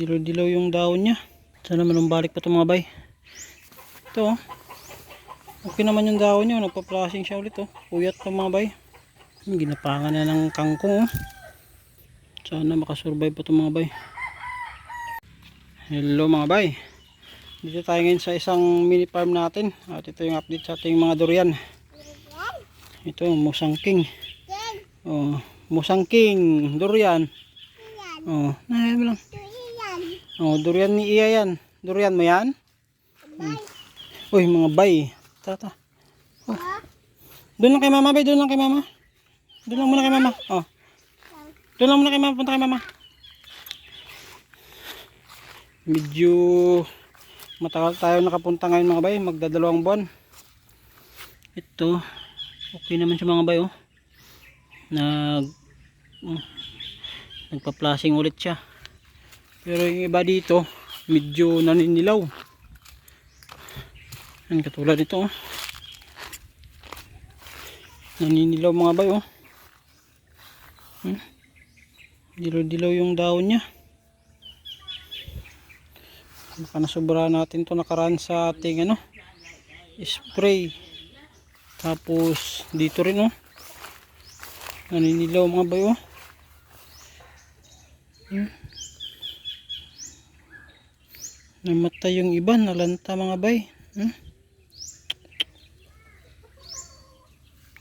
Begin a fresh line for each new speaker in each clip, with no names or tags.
Dilaw-dilaw yung daon niya. Sana manumbalik pa ito mga bay. Ito oh. Okay naman yung daon niya. Nagpa-flashing siya ulit oh. Puyat pa mga bay. Ginapangan na ng kangkong oh. Sana makasurvive pa ito mga bay. Hello mga bay. Dito tayo ngayon sa isang mini farm natin. At ito yung update sa ating mga durian. Ito musangking. Oh, musangking durian. Oh, nahin mo lang. Oh, durian ni Iya yan. Durian mo yan? Uy, mga bay. Tata. Oh. Doon lang kay mama, bay. Doon lang kay mama. Doon lang muna kay mama. Oh. Doon lang muna kay mama. Punta kay mama. Medyo matagal tayo nakapunta ngayon mga bay. Magdadalawang buwan. Ito. Okay naman siya mga bay. Oh. Nagpa-flashing ulit siya. Pero yung iba dito medyo naninilaw. Yan katulad nito oh. Naninilaw mga bay oh. Dilaw-dilaw yung daon niya. Baka nasobra natin to nakaraan sa ating ano spray. Tapos dito rin oh. Naninilaw mga bay oh. Namatay yung iba, nalanta mga bay.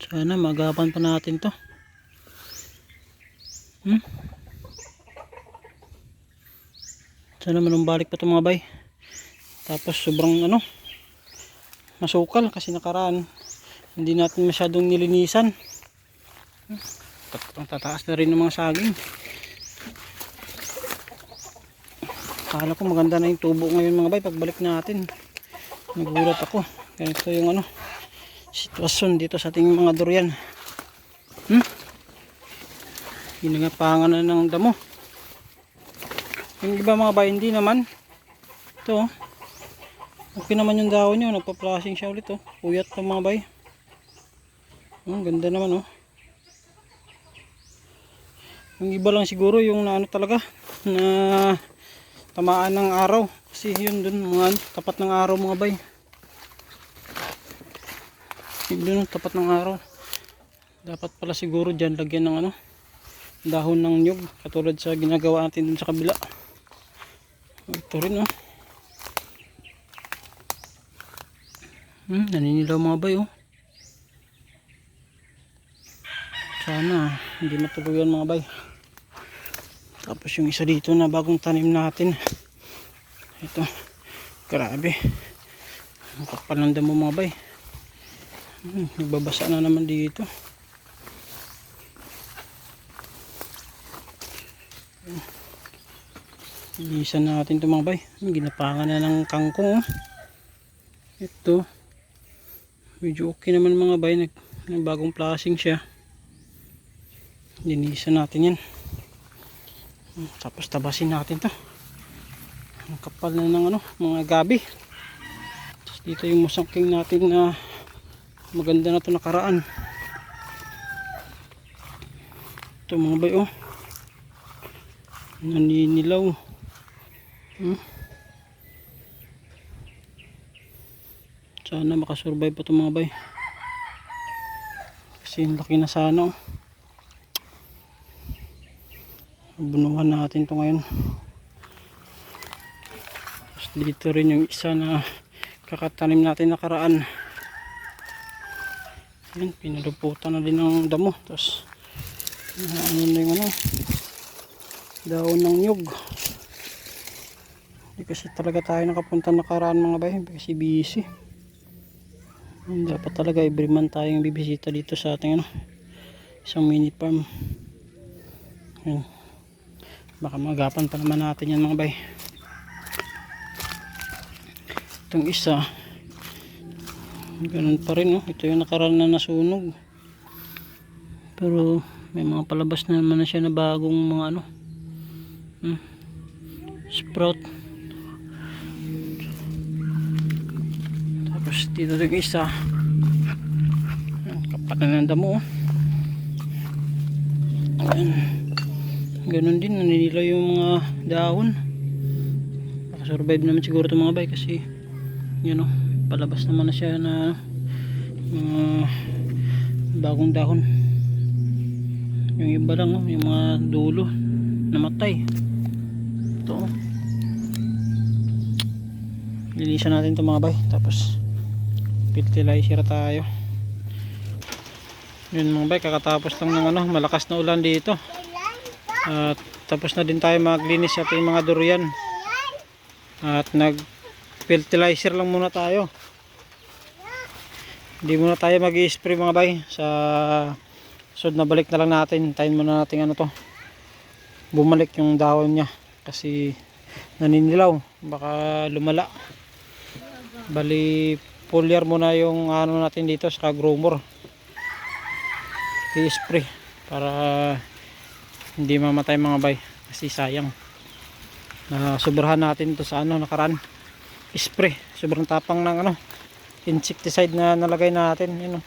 Sana magapan pa natin to. Sana manumbalik pa to mga bay. Tapos sobrang ano masukal kasi nakaraan hindi natin masyadong nilinisan. Tataas na rin ng mga saging. Akala ko maganda na yung tubo ngayon mga bay. Pagbalik natin nagulat ako. Ganito yung ano sitwasyon dito sa ating mga durian. Ginagapangan na ng damo. Yung iba mga bay hindi naman. Ito okay naman yung dahon nyo. Nagpa-flashing siya ulit oh. Puyat pa mga bay. Ganda naman oh. Yung iba lang siguro yung na ano talaga na tamaan ng araw kasi yun dun mga tapat ng araw mga bay. Yun dun tapat ng araw. Dapat pala siguro dyan lagyan ng ano dahon ng nyug katulad sa ginagawa natin dun sa kabila. Ito rin oh. Naninilaw mga bay oh. Sana hindi matuluyan mga bay. Tapos yung isa dito na bagong tanim natin. Ito. Grabe. Ang kapal ng damo mga bay. Nagbabasa na naman dito. Ilisan natin ito mga bay. Ginapangan na ng kangkong. Ito. Medyo okay naman mga bay. Bagong flashing siya. Linisan natin yan. Tapos tabasin natin to. Ang kapal na ng ano, mga gabi. Tapos dito yung musangking natin na maganda na to nakaraan. Ito mga bay oh. Naninilaw. Sana makasurvive pa ito mga bay. Kasi laki na sana oh. Bunuhan natin ito ngayon. Tapos dito rin yung isa na kakatanim natin nakaraan. Yan, pinaluputan na din ng damo. Tapos ano na yung ano daon ng nyug. Hindi kasi talaga tayo nakapunta nakaraan mga bay kasi busy. Dapat talaga every month tayong bibisita dito sa ating ano isang mini farm. Yan. Baka magapan pa naman natin yan mga bay. Itong isa ganun pa rin oh. Ito yung nakaraan na nasunog. Pero may mga palabas na naman na siya na bagong mga ano sprout. Tapos dito yung isa kapal na ng damo oh. Ayan. Ganun din naninilaw yung mga dahon. makasurvive naman siguro ito mga bay, kasi yun o, palabas naman na siya na mga bagong dahon. Yung iba lang o, yung mga dulo namatay. Ito o, linisan natin ito mga bay, tapos fertilizer tayo. Yun mga bay, kakatapos lang ng ano, malakas na ulan dito. At tapos na din tayo maglinis sa ating mga durian. At nag fertilizer lang muna tayo. Hindi muna tayo mag-i-spray mga bay. Sa sunod na balik na lang natin. Tayin muna natin ano to, bumalik yung dahon niya, kasi naninilaw, baka lumala. Bali foliar muna yung ano natin dito sa growmer, i-spray para hindi mamatay mga bay, kasi sayang na sobrahan natin to sa ano nakaraan. Spray, sobrang tapang ng ano insecticide na nalagay natin, yun o.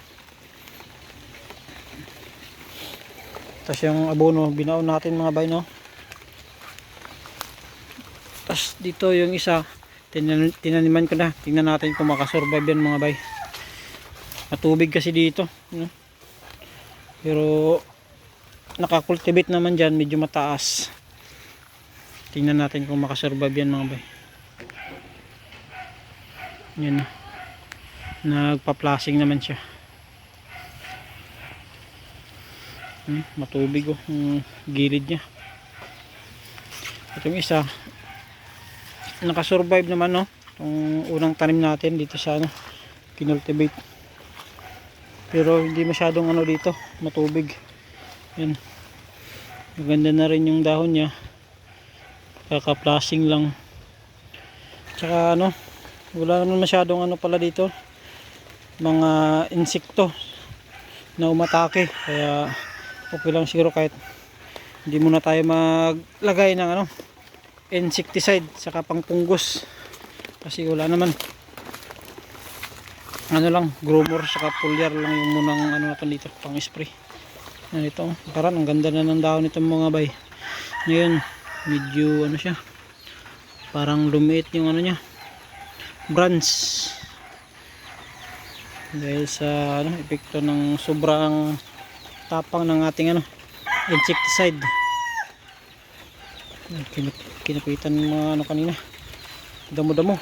Tapos yung abono binaon natin mga bay, no. Tapos dito yung isa tinaniman ko na, tingnan natin kung makasurvive yan mga bay. Matubig kasi dito, no? Pero nakakultivate naman dyan, medyo mataas. Tingnan natin kung makasurvive yan mga bay. Yan, nagpa-flashing naman siya. Matubig oh, yung gilid nya. At yung isa nakasurvive naman, no, yung unang tanim natin dito sa ano, kinultivate. Pero hindi masyadong ano dito, matubig. Yan, maganda na rin yung dahon nya, kaka-flashing lang. Tsaka ano, wala naman masyadong ano pala dito, mga insekto na umatake, kaya okay lang siguro kahit hindi muna tayo maglagay ng ano insecticide saka pangpunggos, kasi wala naman. Ano lang, growmer saka foliar lang yung munang ano natin dito, pang spray. Yan ito, parang ang ganda na ng dahon nitong mga bay. Ngayon medyo ano siya, parang lumiit yung ano nya, branch, dahil sa ano, epekto ng sobrang tapang ng ating ano insecticide. Kinapitan mga ano kanina, damo-damo.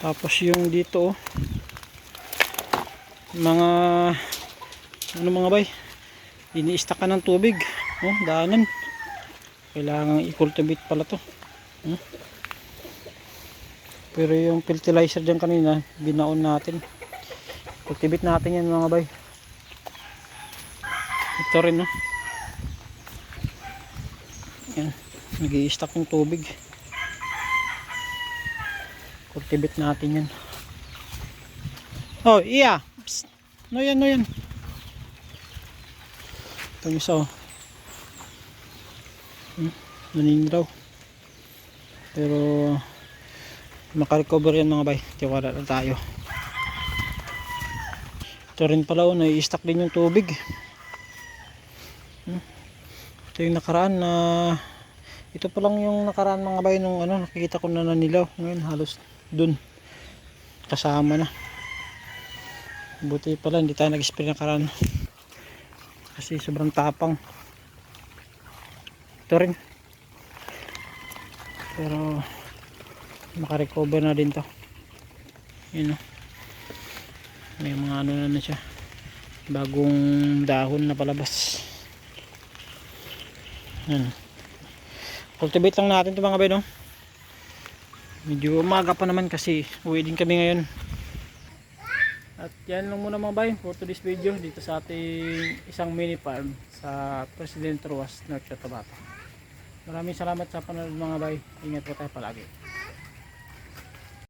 Tapos yung dito oh, mga ano mga bay, ini-stackan ng tubig oh, daanan. Kailangan i-cultivate pala to. Pero yung fertilizer dyan kanina binaon natin, cultivate natin yan mga bay. Ito rin no, yan, nag-i-stack ng tubig, cultivate natin yan. Oh iya, psst. No yan, no yan. Itong isa oh, naninilaw, pero makarecover yan mga bay, tiwala lang tayo. Ito rin pala oh, nai-stack din yung tubig. Ito yung nakaraan na, ito pa lang yung nakaraan mga bay nung ano, nakikita ko na nanilaw. Ngayon halos dun kasama na. Buti pala hindi tayo nag-spray nakaraan, kasi sobrang tapang. Ito rin, pero makarecover na din to. Yun o, may mga ano na siya, bagong dahon na palabas. Yan, cultivate lang natin ito mga bay, no? Medyo umaga pa naman kasi uwi din kami ngayon. At yan lang muna mga bay for today's video dito sa ating isang mini farm sa Presidente Ruas, North Cotabato. Maraming salamat sa panonood mga bay. Ingat po tayo palagi.